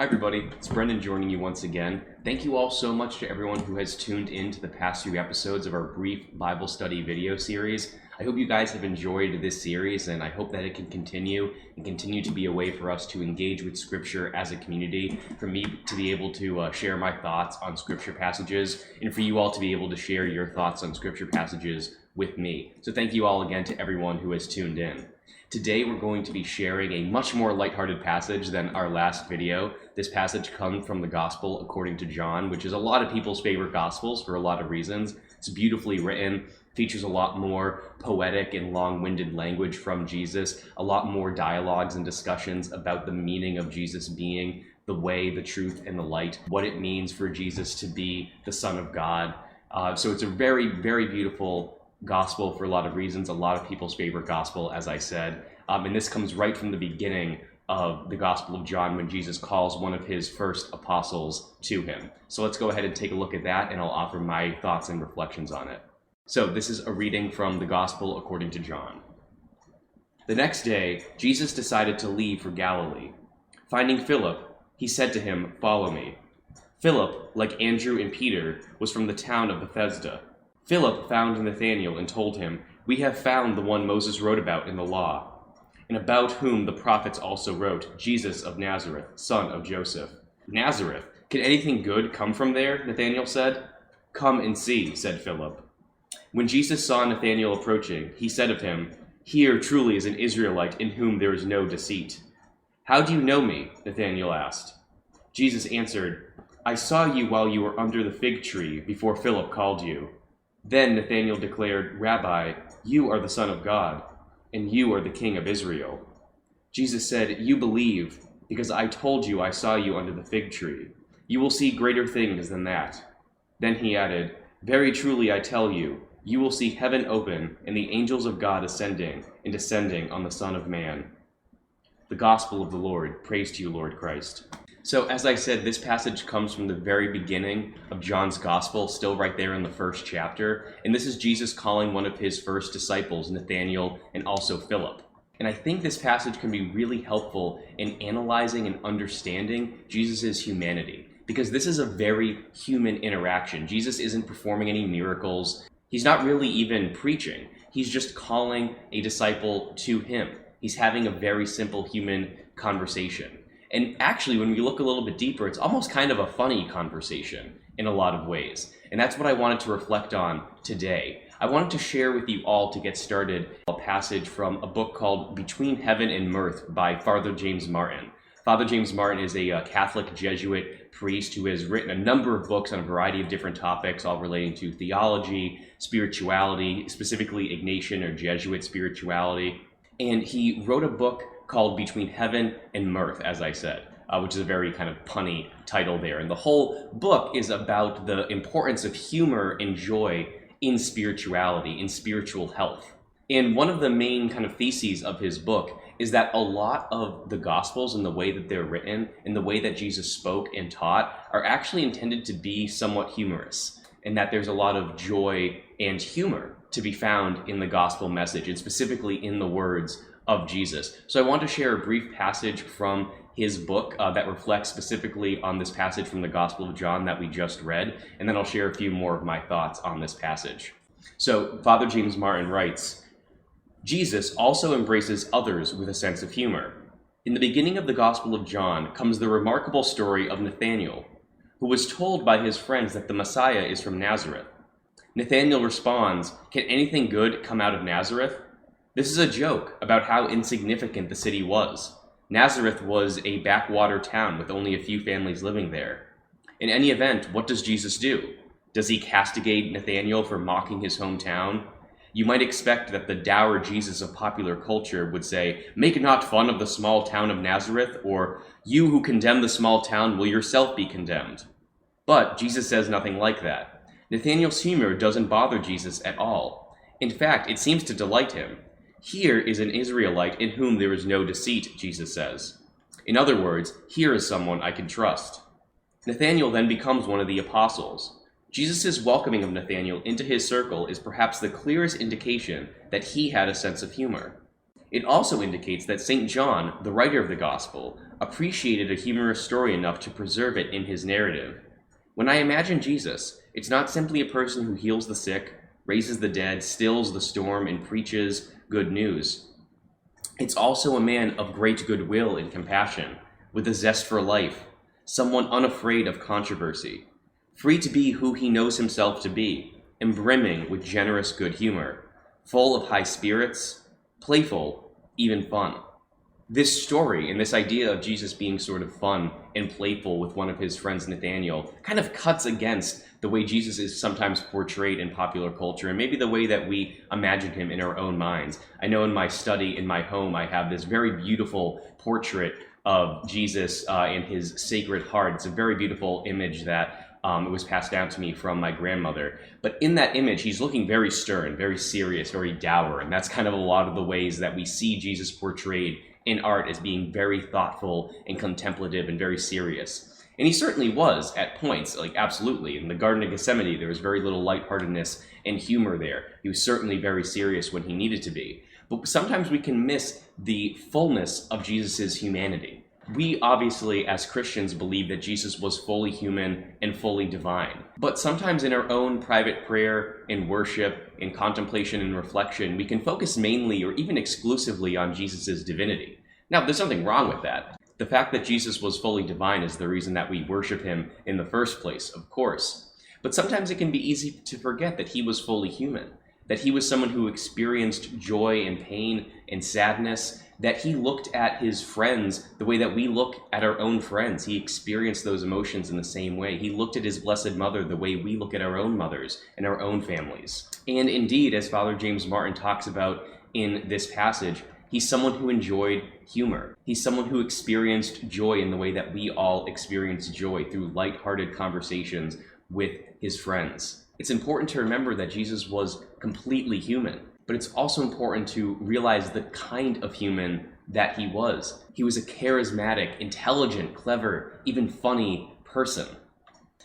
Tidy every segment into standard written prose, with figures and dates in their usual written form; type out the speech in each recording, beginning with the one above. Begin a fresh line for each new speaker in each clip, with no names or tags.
everybody, it's Brendan joining you once again. Thank you all so much to everyone who has tuned in to the past few episodes of our brief Bible study video series. I hope you guys have enjoyed this series, and I hope that it can continue to be a way for us to engage with Scripture as a community, for me to be able to share my thoughts on Scripture passages, and for you all to be able to share your thoughts on Scripture passages with me. So thank you all again to everyone who has tuned in. Today we're going to be sharing a much more lighthearted passage than our last video. This passage comes from the Gospel according to John, which is a lot of people's favorite Gospels for a lot of reasons. It's beautifully written, features a lot more poetic and long-winded language from Jesus, a lot more dialogues and discussions about the meaning of Jesus being the way, the truth, and the light, what it means for Jesus to be the Son of God. So it's a very, very beautiful gospel for a lot of reasons, a lot of people's favorite gospel, as I said. And this comes right from the beginning of the Gospel of John when Jesus calls one of his first apostles to him. So let's go ahead and take a look at that, and I'll offer my thoughts and reflections on it. So this is a reading from the Gospel according to John. The next day, Jesus decided to leave for Galilee. Finding Philip, he said to him, "Follow me." Philip, like Andrew and Peter, was from the town of Bethsaida. Philip found Nathaniel and told him, "We have found the one Moses wrote about in the law, and about whom the prophets also wrote, Jesus of Nazareth, son of Joseph." "Nazareth? Can anything good come from there?" Nathanael said. "Come and see," said Philip. When Jesus saw Nathanael approaching, he said of him, "Here truly is an Israelite in whom there is no deceit." "How do you know me?" Nathanael asked. Jesus answered, "I saw you while you were under the fig tree before Philip called you." Then Nathanael declared, "Rabbi, you are the Son of God, and you are the King of Israel." Jesus said, "You believe, because I told you I saw you under the fig tree. You will see greater things than that." Then he added, "Very truly I tell you, you will see heaven open and the angels of God ascending and descending on the Son of Man." The Gospel of the Lord. Praise to you, Lord Christ. So, as I said, this passage comes from the very beginning of John's Gospel, still right there in the first chapter. And this is Jesus calling one of his first disciples, Nathaniel, and also Philip. And I think this passage can be really helpful in analyzing and understanding Jesus' humanity, because this is a very human interaction. Jesus isn't performing any miracles. He's not really even preaching. He's just calling a disciple to him. He's having a very simple human conversation. And actually, when we look a little bit deeper, it's almost kind of a funny conversation in a lot of ways. And that's what I wanted to reflect on today. I wanted to share with you all, to get started, a passage from a book called Between Heaven and Mirth by Father James Martin. Father James Martin is a Catholic Jesuit priest who has written a number of books on a variety of different topics, all relating to theology, spirituality, specifically Ignatian or Jesuit spirituality. And he wrote a book called Between Heaven and Mirth, as I said, which is a very kind of punny title there. And the whole book is about the importance of humor and joy in spirituality, in spiritual health. And one of the main kind of theses of his book is that a lot of the Gospels and the way that they're written and the way that Jesus spoke and taught are actually intended to be somewhat humorous, and that there's a lot of joy and humor to be found in the Gospel message, and specifically in the words of Jesus. So I want to share a brief passage from his book that reflects specifically on this passage from the Gospel of John that we just read, and then I'll share a few more of my thoughts on this passage. So Father James Martin writes, "Jesus also embraces others with a sense of humor. In the beginning of the Gospel of John comes the remarkable story of Nathanael, who was told by his friends that the Messiah is from Nazareth. Nathanael responds, 'Can anything good come out of Nazareth?' This is a joke about how insignificant the city was. Nazareth was a backwater town with only a few families living there. In any event, what does Jesus do? Does he castigate Nathanael for mocking his hometown? You might expect that the dour Jesus of popular culture would say, 'Make not fun of the small town of Nazareth,' or 'You who condemn the small town will yourself be condemned.' But Jesus says nothing like that. Nathanael's humor doesn't bother Jesus at all. In fact, it seems to delight him. 'Here is an Israelite in whom there is no deceit,' Jesus says. In other words, here is someone I can trust." Nathanael then becomes one of the apostles. Jesus' welcoming of Nathanael into his circle is perhaps the clearest indication that he had a sense of humor. It also indicates that St. John, the writer of the Gospel, appreciated a humorous story enough to preserve it in his narrative. When I imagine Jesus, it's not simply a person who heals the sick, raises the dead, stills the storm, and preaches good news. It's also a man of great goodwill and compassion, with a zest for life, someone unafraid of controversy, free to be who he knows himself to be, and brimming with generous good humor, full of high spirits, playful, even fun. This story and this idea of Jesus being sort of fun and playful with one of his friends, Nathaniel, kind of cuts against the way Jesus is sometimes portrayed in popular culture and maybe the way that we imagine him in our own minds. I know in my study, in my home, I have this very beautiful portrait of Jesus in his Sacred Heart. It's a very beautiful image that it was passed down to me from my grandmother. But in that image, he's looking very stern, very serious, very dour. And that's kind of a lot of the ways that we see Jesus portrayed in art as being very thoughtful and contemplative and very serious. And he certainly was at points, like absolutely. In the Garden of Gethsemane, there was very little lightheartedness and humor there. He was certainly very serious when he needed to be. But sometimes we can miss the fullness of Jesus's humanity. We obviously, as Christians, believe that Jesus was fully human and fully divine. But sometimes in our own private prayer and worship, in contemplation and reflection, we can focus mainly or even exclusively on Jesus's divinity. Now, there's nothing wrong with that. The fact that Jesus was fully divine is the reason that we worship him in the first place, of course. But sometimes it can be easy to forget that he was fully human, that he was someone who experienced joy and pain and sadness, that he looked at his friends the way that we look at our own friends. He experienced those emotions in the same way. He looked at his Blessed Mother the way we look at our own mothers and our own families. And indeed, as Father James Martin talks about in this passage, he's someone who enjoyed humor. He's someone who experienced joy in the way that we all experience joy, through lighthearted conversations with his friends. It's important to remember that Jesus was completely human, but it's also important to realize the kind of human that he was. He was a charismatic, intelligent, clever, even funny person.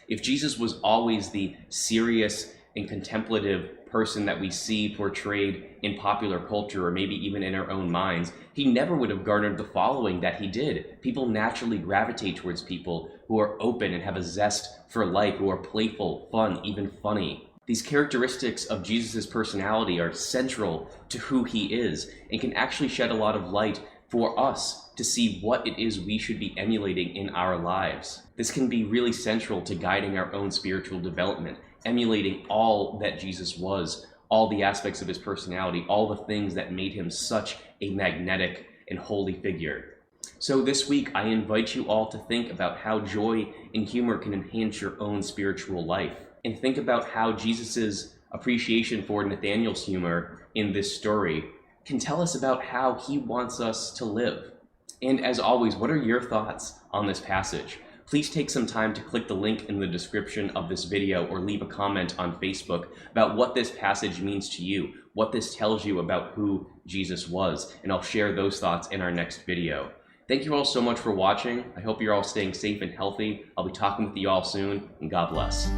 If Jesus was always the serious and contemplative person that we see portrayed in popular culture, or maybe even in our own minds, he never would have garnered the following that he did. People naturally gravitate towards people who are open and have a zest for life, who are playful, fun, even funny. These characteristics of Jesus' personality are central to who he is and can actually shed a lot of light for us to see what it is we should be emulating in our lives. This can be really central to guiding our own spiritual development, emulating all that Jesus was, all the aspects of his personality, all the things that made him such a magnetic and holy figure. So this week, I invite you all to think about how joy and humor can enhance your own spiritual life. And think about how Jesus's appreciation for Nathaniel's humor in this story can tell us about how he wants us to live. And as always, what are your thoughts on this passage? Please take some time to click the link in the description of this video or leave a comment on Facebook about what this passage means to you, what this tells you about who Jesus was, and I'll share those thoughts in our next video. Thank you all so much for watching. I hope you're all staying safe and healthy. I'll be talking with you all soon, and God bless.